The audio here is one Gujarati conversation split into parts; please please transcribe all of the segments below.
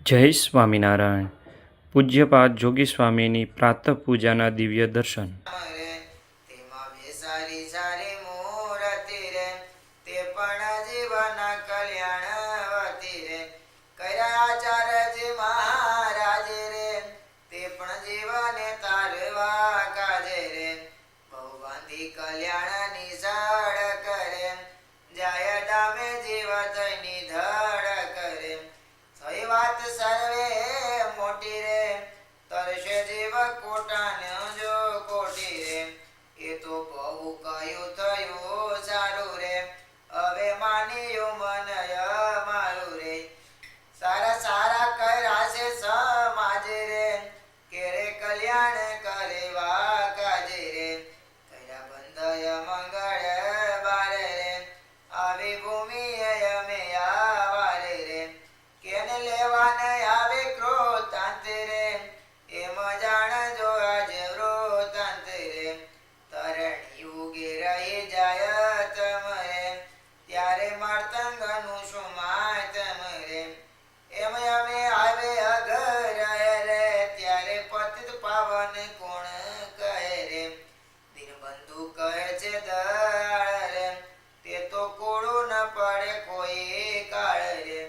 જય સ્વામિનારાયણ. પૂજ્યપાદ જોગી સ્વામીની પ્રાતઃ પૂજાના દિવ્ય દર્શન. કલ્યાણની સાડ કરે જય દામે જીવતની ધડ કરે થઈ વાત સર્વે મોટી રે તરશે જીવ કોટાને જો કોટી રે એ તો બહુ કયું થયું સારું રે હવે માન્યું મનય મારું રે સારા સારા કર્યા છે સમાજ રે કે રે કલ્યાણ કરેવા કાજે રે મંગળ બાર રે આવી ભૂમિ અમે આવારે રે કેને લેવાને આવે ક્રોતાંત રે એમ જાણજો આજે વૃતાંત રે તરણી ઉગે રહી જાય તમરે ત્યારે માર્તંગનું શું માતમ રે એમ અમે આવે અઘર રે ત્યારે પતિત પાવન કોણ કહે રે દીનબંધુ કહે છે દયાળ રે તે તો કોળું ન પડે કોઈ કાળ રે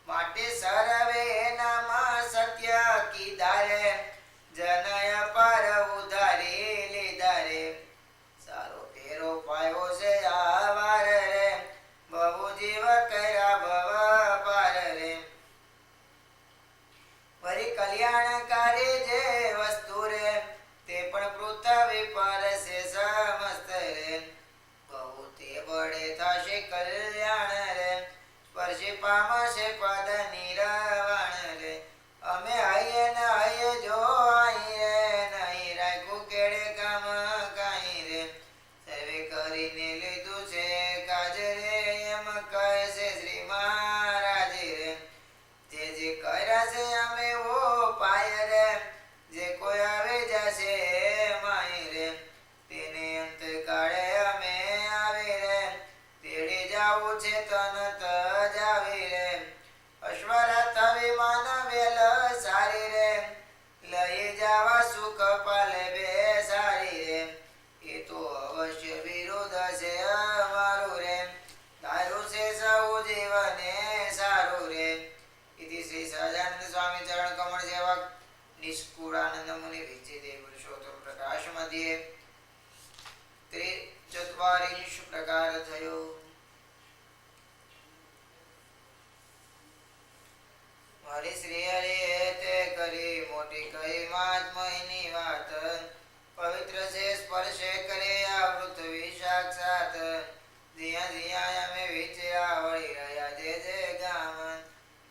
માટે સર્વે નામાં સત્ય કીધા રે જનય પર ઉધારી લીધા રે સારો ફેરો પાયો છે આવાર રે બહુ જીવ કર્યા ભવ પાર રે વળી કલ્યાણકારી જે વસ્તુ રે તે પણ પૃથ્વી પર છે સમસ્ત રે બહુ તે બળે થશે કલ્યાણ રે સ્પર્શી પામશે પદ નિરવાણ રે અમે આઈએ ને આઈએ જો આઈ રે નહીં રાખ્યું કેડે કામ કાઈ રે સર્વે કરીને લીધું છે કાજ રે એમ કહે છે શ્રી મહારાજ રે જે કર્યા છે અમે ઓ પાય રે જે કોઈ આવે જશે માય રે તેને અંત કાળે અમે આવી રે તેડી જાવું છે તનત જાવી રે અશ્વરથ વિમાન વેલ સારી રે લઈ જાવા સુખ પાલે બે સારી રે એ તો અવશ્ય વિરોધ છે અમારું રે તારું છે સૌ જીવને સારું રે इति श्री सहजानंद स्वामी चरण कमल सेवक निष्कुलानंद मुनि विचिते पुरुषोत्तम प्रकाश मध्ये 43 प्रकार थयो। हरि श्री हरि ते करी मोटी कही महात्मयनी વાત પવિત્ર છે સ્પર્શે કરે આ પૃથ્વી સાક્ષાત દિયા દિયા અમે વિચરા વળી રહ્યા જે ગામ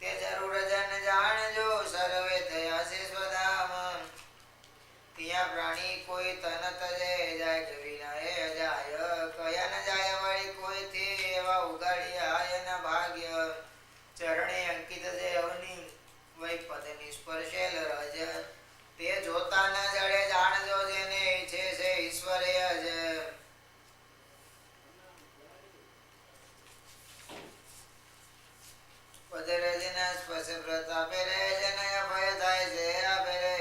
તે જરૂર જન જાણજો સર્વે થયા છે સ્વધામ ત્યાં પ્રાણી કોઈ તન તજે જાય કવિ ન જાય કયા ન જાય વળી કોઈ તે એવા ઉગાડ્યા ન ભાગ્ય ચરણે અંકિત છે અવની વૈ પદ નિસ્પર્શેલ રજ તે જોતા ન જડે જાણજો જેને ઈચ્છે છે ઈશ્વરે જ પદરજના સ્પર્શ પ્રતાપે રે જનય ભય થાય છે આપે રે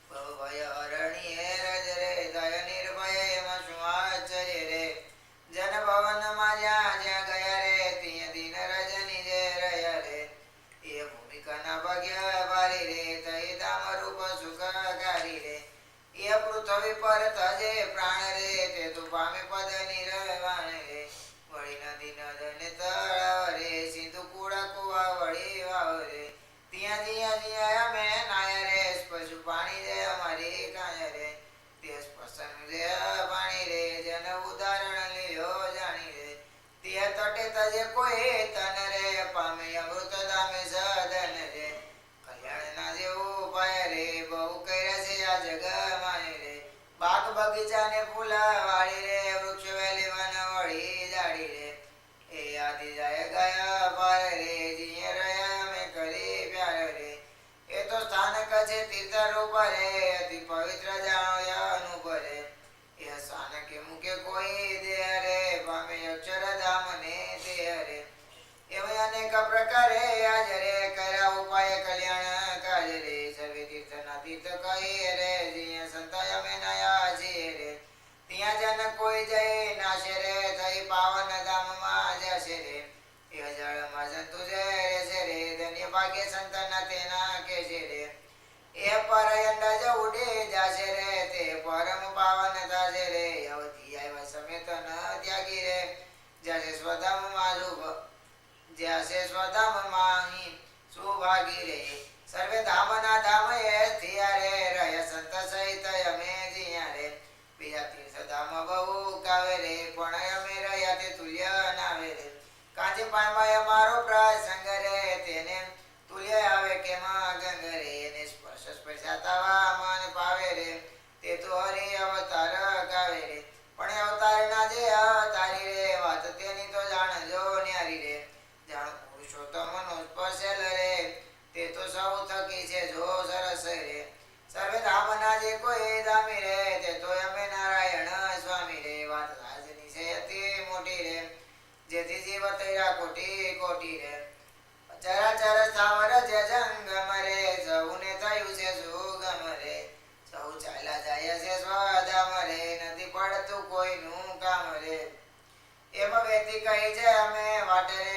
બહુ ભય હરણીએ રજ રે દય નિર્ભય એમાં શું આશ્ચર્ય રે જન ભવન માં જ્યાં જ્યાં ગયા રે ત્યાં દિન રજની જે રહ્યા રે એ ભૂમિકાના ભાગ્ય ભારી રે તઈ ધામ રૂપ સુખકારી રે એ પૃથ્વી પર તજે પ્રાણ રે તે તો પામે પદ નિર્વાણ રે વળી નદી નદને તળાવ રે સિંધુ કુડા કુવા વળી વાવ રે ત્યાં જ્યાં જ્યાં અમે નાય રે પશુ પાણી રે અમારી કાય રે તે સ્પર્શન રે પાણી રે જન ઉદાહરણ લ્યો જાણી રે તે તટે તજે કોઈ તન રે પામે અમૃત ધામે સદન રે કલ્યાણ ના જેવું ઉપાય રે બહુ કર્યા છે આ જગ માય રે બાગ બગીચા ને ફૂલા વાળી રે વૃક્ષ વેલી વન વળી જાડી રે એ આદિ જાય ગયા પાર રે જીએ રહ્યા અમે કરી પ્યાર રે એ તો સ્થાનક છે તીર્થ રૂપ રે અતિ પવિત્ર જાણો અનુભવ રે એ સ્થાનકે મુકે કોઈ દે રે પામે અક્ષરધામ ને તે રે એવા અનેક પ્રકારે આજ રે કર્યા ઉપાય કલ્યાણ ત્યાં જન કોઈ જઈ નાશે રે થઈ પાવન ધામમાં જશે રે એ જળમાં જંતુ જય રહેશે રે ધન્ય ભાગ્ય સંતન તેના કહેશે રે એ પરયંડ જ ઉડી જશે રે તે પરમ પાવન થશે રે અવધિ આવ્યા સમેત ન ત્યાગી રે જશે સ્વધામમાં જશે સ્વધામમાં સુભાગી રે સર્વે ધામના ધામ એ થયા રે રહે સંત સહિત અમે જીયા રે બીજા તીર્થ ધામ બહુ કાવે રે પણ અમે રહ્યા તે તુલ્ય નાવે રે કાંચે પાયમાં અમારો પ્રસંગ રે તેને તુલ્ય આવે કેમાં ગંગ રે એને સ્પર્શ સ્પર્શાતા મન પાવે રે તે તો હરિ અવતાર ગાવે રે પણ અવતાર ના જે અવતારી રે વાત તેની તો જાણજો ન્યારી રે જાણ પુરુષોત્તમ નો સ્પર્શેલ રે તે તો સૌ થકી છે જો સરસ રે સર્વે ધામના જે કોઈ ધામી રે તે તો અમે નારાયણ સ્વામી રે વાત રાજની છે અતિ મોટી રે જેથી જીવ તૈરા કોટી કોટી રે ચરાચર સ્થાવર જે જંગમ રે સૌને થયું છે સુગમ રે સૌ ચાલ્યા જાય છે સ્વધામ રે નથી પડતું કોઈનું કામ રે એમ વેતી કહી છે અમે વાટે રે